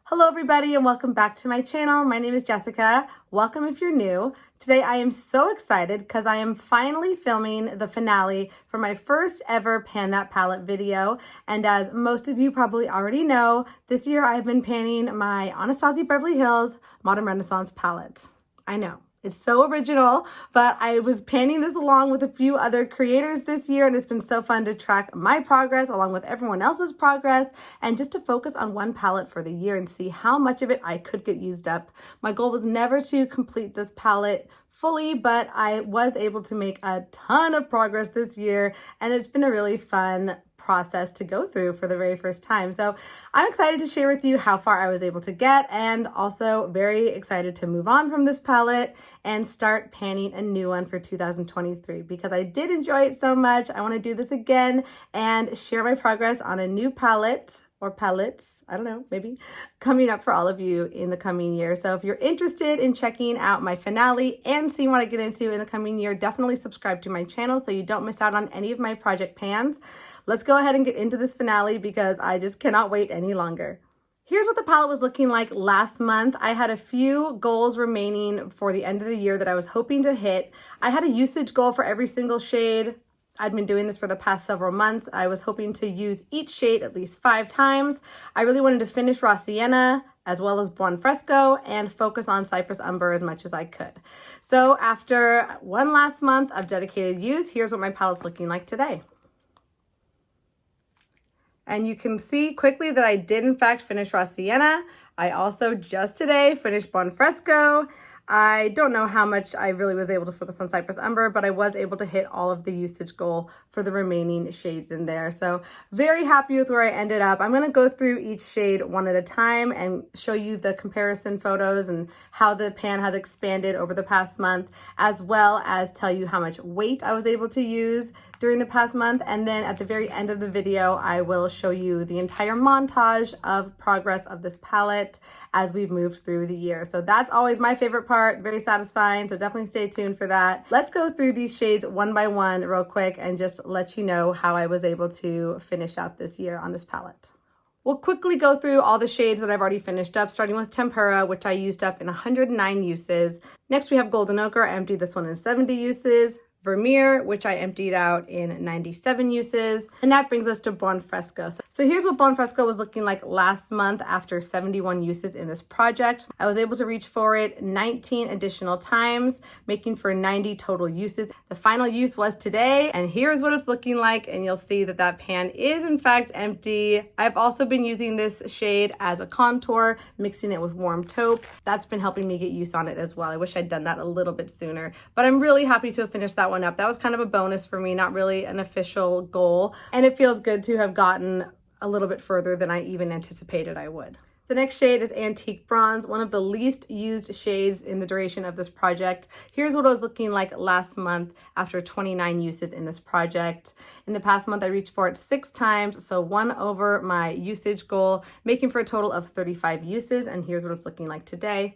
Hello everybody and welcome back to my channel. My name is Jessica. Welcome if you're new. Today I am so excited because I am finally filming the finale for my first ever Pan That Palette video. And as most of you probably already know, this year I've been panning my Anastasia Beverly Hills Modern Renaissance palette. I know. It's so original, but I was panning this along with a few other creators this year, and it's been so fun to track my progress along with everyone else's progress and just to focus on one palette for the year and see how much of it I could get used up. My goal was never to complete this palette fully, but I was able to make a ton of progress this year, and it's been a really fun process to go through for the very first time. So I'm excited to share with you how far I was able to get, and also very excited to move on from this palette and start panning a new one for 2023 because I did enjoy it so much. I want to do this again and share my progress on a new palette or palettes, I don't know, maybe, coming up for all of you in the coming year. So if you're interested in checking out my finale and seeing what I get into in the coming year, definitely subscribe to my channel so you don't miss out on any of my project pans. Let's go ahead and get into this finale because I just cannot wait any longer. Here's what the palette was looking like last month. I had a few goals remaining for the end of the year that I was hoping to hit. I had a usage goal for every single shade. I'd been doing this for the past several months. I was hoping to use each shade at least 5 times. I really wanted to finish Raw Sienna as well as Buon Fresco and focus on Cypress Umber as much as I could. So after one last month of dedicated use, here's what my palette's looking like today. And you can see quickly that I did in fact finish Raw Sienna. I also just today finished Buon Fresco. I don't know how much I really was able to focus on Cypress Umber, but I was able to hit all of the usage goal for the remaining shades in there. So very happy with where I ended up. I'm gonna go through each shade one at a time and show you the comparison photos and how the pan has expanded over the past month, as well as tell you how much weight I was able to use during the past month. And then at the very end of the video, I will show you the entire montage of progress of this palette as we've moved through the year. So that's always my favorite part, very satisfying. So definitely stay tuned for that. Let's go through these shades one by one real quick and just let you know how I was able to finish out this year on this palette. We'll quickly go through all the shades that I've already finished up, starting with Tempera, which I used up in 109 uses. Next, we have Golden Ochre. I emptied this one in 70 uses. Vermeer, which I emptied out in 97 uses. And that brings us to Buon Fresco. So here's what Buon Fresco was looking like last month after 71 uses in this project. I was able to reach for it 19 additional times, making for 90 total uses. The final use was today, and here's what it's looking like, and you'll see that that pan is in fact empty. I've also been using this shade as a contour, mixing it with warm taupe. That's been helping me get use on it as well. I wish I'd done that a little bit sooner, but I'm really happy to have finished that one up. That was kind of a bonus for me, not really an official goal. And it feels good to have gotten a little bit further than I even anticipated I would. The next shade is Antique Bronze, one of the least used shades in the duration of this project. Here's what it was looking like last month after 29 uses in this project. In the past month, I reached for it 6 times, so 1 over my usage goal, making for a total of 35 uses. And here's what it's looking like today.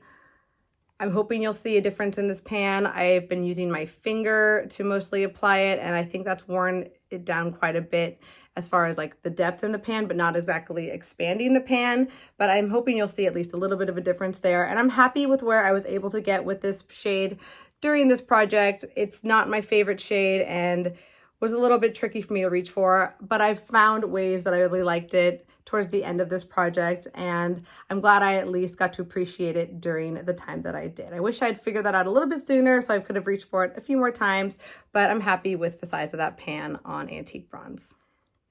I'm hoping you'll see a difference in this pan. I've been using my finger to mostly apply it, and I think that's worn it down quite a bit as far as like the depth in the pan, but not exactly expanding the pan. But I'm hoping you'll see at least a little bit of a difference there. And I'm happy with where I was able to get with this shade during this project. It's not my favorite shade and was a little bit tricky for me to reach for, but I found ways that I really liked it towards the end of this project, and I'm glad I at least got to appreciate it during the time that I did. I wish I'd figured that out a little bit sooner so I could have reached for it a few more times, but I'm happy with the size of that pan on Antique Bronze.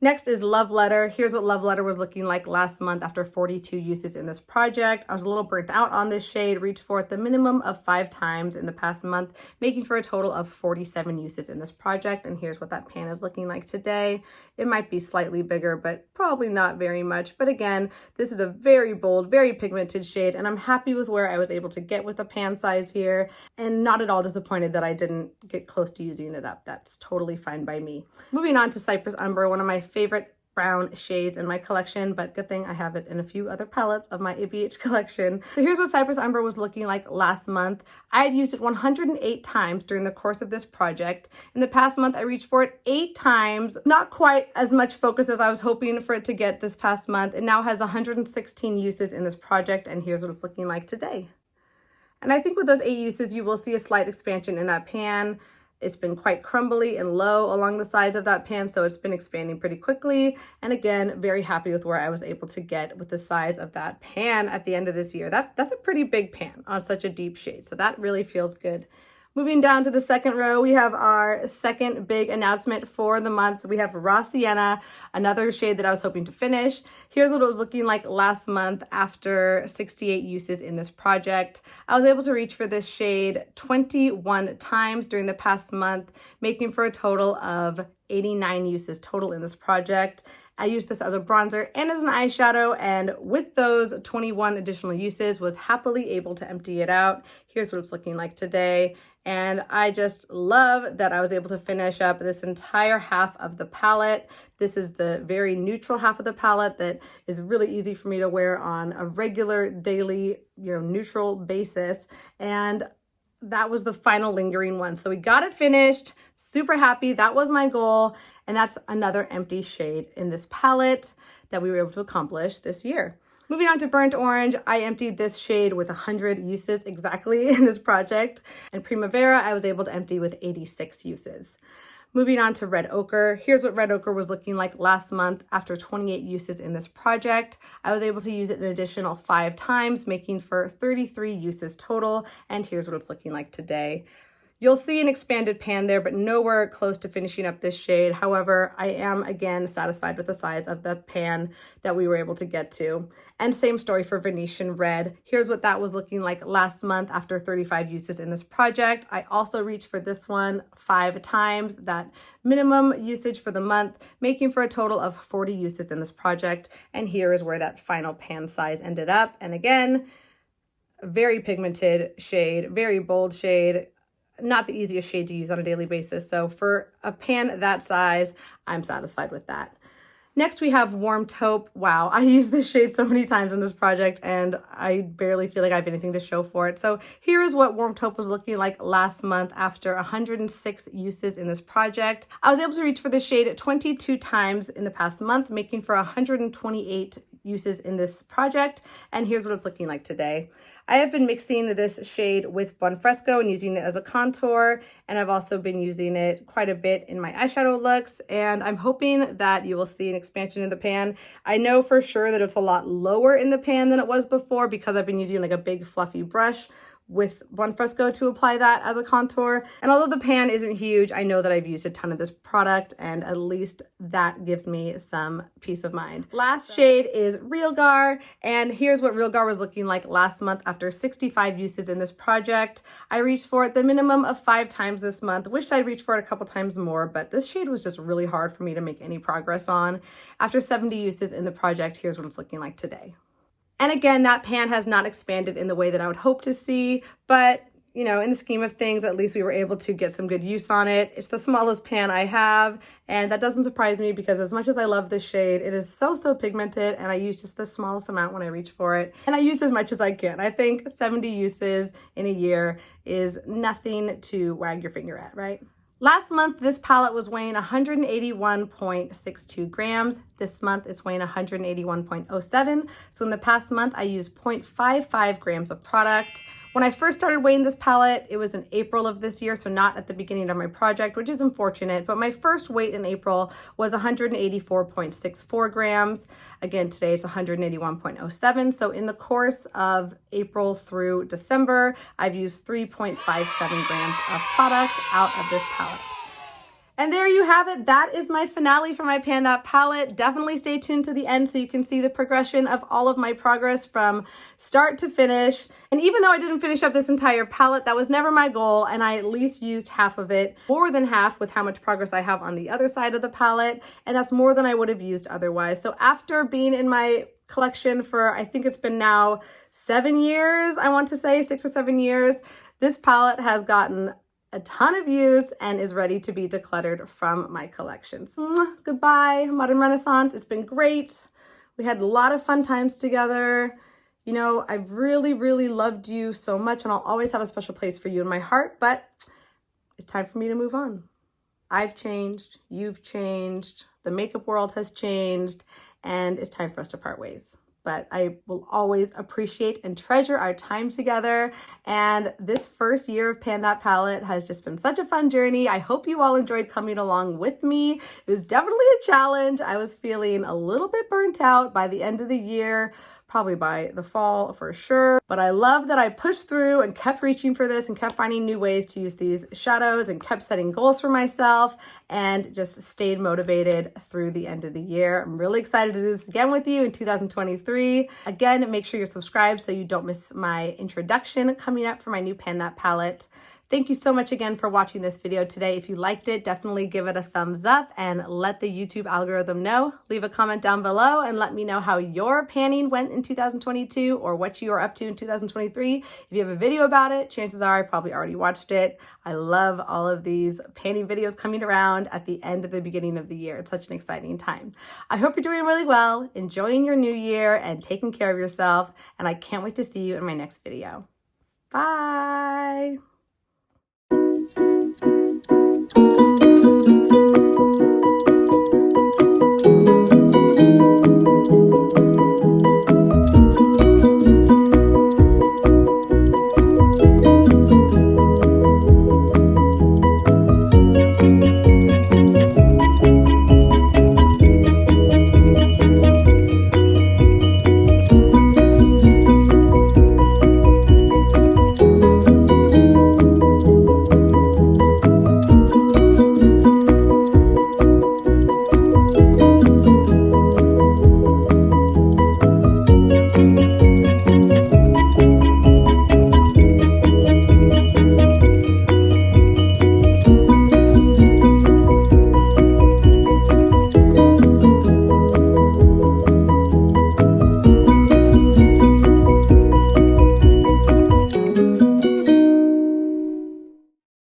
Next is Love Letter. Here's what Love Letter was looking like last month after 42 uses in this project. I was a little burnt out on this shade, reached for it the minimum of 5 times in the past month, making for a total of 47 uses in this project. And here's what that pan is looking like today. It might be slightly bigger, but probably not very much. But again, this is a very bold, very pigmented shade, and I'm happy with where I was able to get with the pan size here, and not at all disappointed that I didn't get close to using it up. That's totally fine by me. Moving on to Cypress Umber, one of my favorite brown shades in my collection, but good thing I have it in a few other palettes of my ABH collection. So here's what Cypress Umber was looking like last month. I had used it 108 times during the course of this project. In the past month, I reached for it 8 times, not quite as much focus as I was hoping for it to get this past month. It now has 116 uses in this project, and here's what it's looking like today. And I think with those 8 uses, you will see a slight expansion in that pan. It's been quite crumbly and low along the sides of that pan, so it's been expanding pretty quickly. And again, very happy with where I was able to get with the size of that pan at the end of this year. That's a pretty big pan on such a deep shade, so that really feels good. Moving down to the second row, we have our second big announcement for the month. We have Raw Sienna, another shade that I was hoping to finish. Here's what it was looking like last month after 68 uses in this project. I was able to reach for this shade 21 times during the past month, making for a total of 89 uses total in this project. I used this as a bronzer and as an eyeshadow, and with those 21 additional uses, was happily able to empty it out. Here's what it's looking like today. And I just love that I was able to finish up this entire half of the palette. This is the very neutral half of the palette that is really easy for me to wear on a regular daily, neutral basis. And that was the final lingering one. So we got it finished, super happy. That was my goal. And that's another empty shade in this palette that we were able to accomplish this year. Moving on to Burnt Orange, I emptied this shade with 100 uses exactly in this project. And Primavera, I was able to empty with 86 uses. Moving on to Red Ochre, here's what Red Ochre was looking like last month after 28 uses in this project. I was able to use it an additional 5 times, making for 33 uses total. And here's what it's looking like today. You'll see an expanded pan there, but nowhere close to finishing up this shade. However, I am again satisfied with the size of the pan that we were able to get to. And same story for Venetian Red. Here's what that was looking like last month after 35 uses in this project. I also reached for this one 5 times, that minimum usage for the month, making for a total of 40 uses in this project. And here is where that final pan size ended up. And again, very pigmented shade, very bold shade. Not the easiest shade to use on a daily basis. So for a pan that size, I'm satisfied with that. Next, we have Warm Taupe. Wow, I used this shade so many times in this project and I barely feel like I have anything to show for it. So here is what Warm Taupe was looking like last month after 106 uses in this project. I was able to reach for this shade 22 times in the past month, making for 128 uses in this project. And here's what it's looking like today. I have been mixing this shade with Bonfresco and using it as a contour, and I've also been using it quite a bit in my eyeshadow looks, and I'm hoping that you will see an expansion in the pan. I know for sure that it's a lot lower in the pan than it was before because I've been using like a big fluffy brush with Bonfresco to apply that as a contour. And although the pan isn't huge, I know that I've used a ton of this product, and at least that gives me some peace of mind. Last shade is Real Gar, and here's what Real Gar was looking like last month after 65 uses in this project. I reached for it the minimum of 5 times this month. Wished I'd reached for it a couple times more, but this shade was just really hard for me to make any progress on. After 70 uses in the project, here's what it's looking like today. And again, that pan has not expanded in the way that I would hope to see, but in the scheme of things, at least we were able to get some good use on it. It's the smallest pan I have, and that doesn't surprise me because as much as I love this shade, it is so pigmented, and I use just the smallest amount when I reach for it. And I use as much as I can. I think 70 uses in a year is nothing to wag your finger at, right? Last month, this palette was weighing 181.62 grams. This month, it's weighing 181.07. So in the past month, I used 0.55 grams of product. When I first started weighing this palette, it was in April of this year, so not at the beginning of my project, which is unfortunate, but my first weight in April was 184.64 grams. Again, today it's 181.07. So in the course of April through December, I've used 3.57 grams of product out of this palette. And there you have it. That is my finale for my Pan That palette. Definitely stay tuned to the end so you can see the progression of all of my progress from start to finish. And even though I didn't finish up this entire palette, that was never my goal, and I at least used half of it, more than half with how much progress I have on the other side of the palette, and that's more than I would have used otherwise. So after being in my collection for, I think it's been now 7 years, I want to say 6 or 7 years, this palette has gotten a ton of use and is ready to be decluttered from my collections. Goodbye, Modern Renaissance. It's been great. We had a lot of fun times together. You know, I've really, really loved you so much, and I'll always have a special place for you in my heart, but it's time for me to move on. I've changed, you've changed, the makeup world has changed, and it's time for us to part ways. But I will always appreciate and treasure our time together. And this first year of Pan That Palette has just been such a fun journey. I hope you all enjoyed coming along with me. It was definitely a challenge. I was feeling a little bit burnt out by the end of the year, probably by the fall for sure. But I love that I pushed through and kept reaching for this and kept finding new ways to use these shadows and kept setting goals for myself and just stayed motivated through the end of the year. I'm really excited to do this again with you in 2023. Again, make sure you're subscribed so you don't miss my introduction coming up for my new Pan That Palette. Thank you so much again for watching this video today. If you liked it, definitely give it a thumbs up and let the YouTube algorithm know. Leave a comment down below and let me know how your panning went in 2022 or what you are up to in 2023. If you have a video about it, chances are I probably already watched it. I love all of these panning videos coming around at the end of the beginning of the year. It's such an exciting time. I hope you're doing really well, enjoying your new year and taking care of yourself. And I can't wait to see you in my next video. Bye.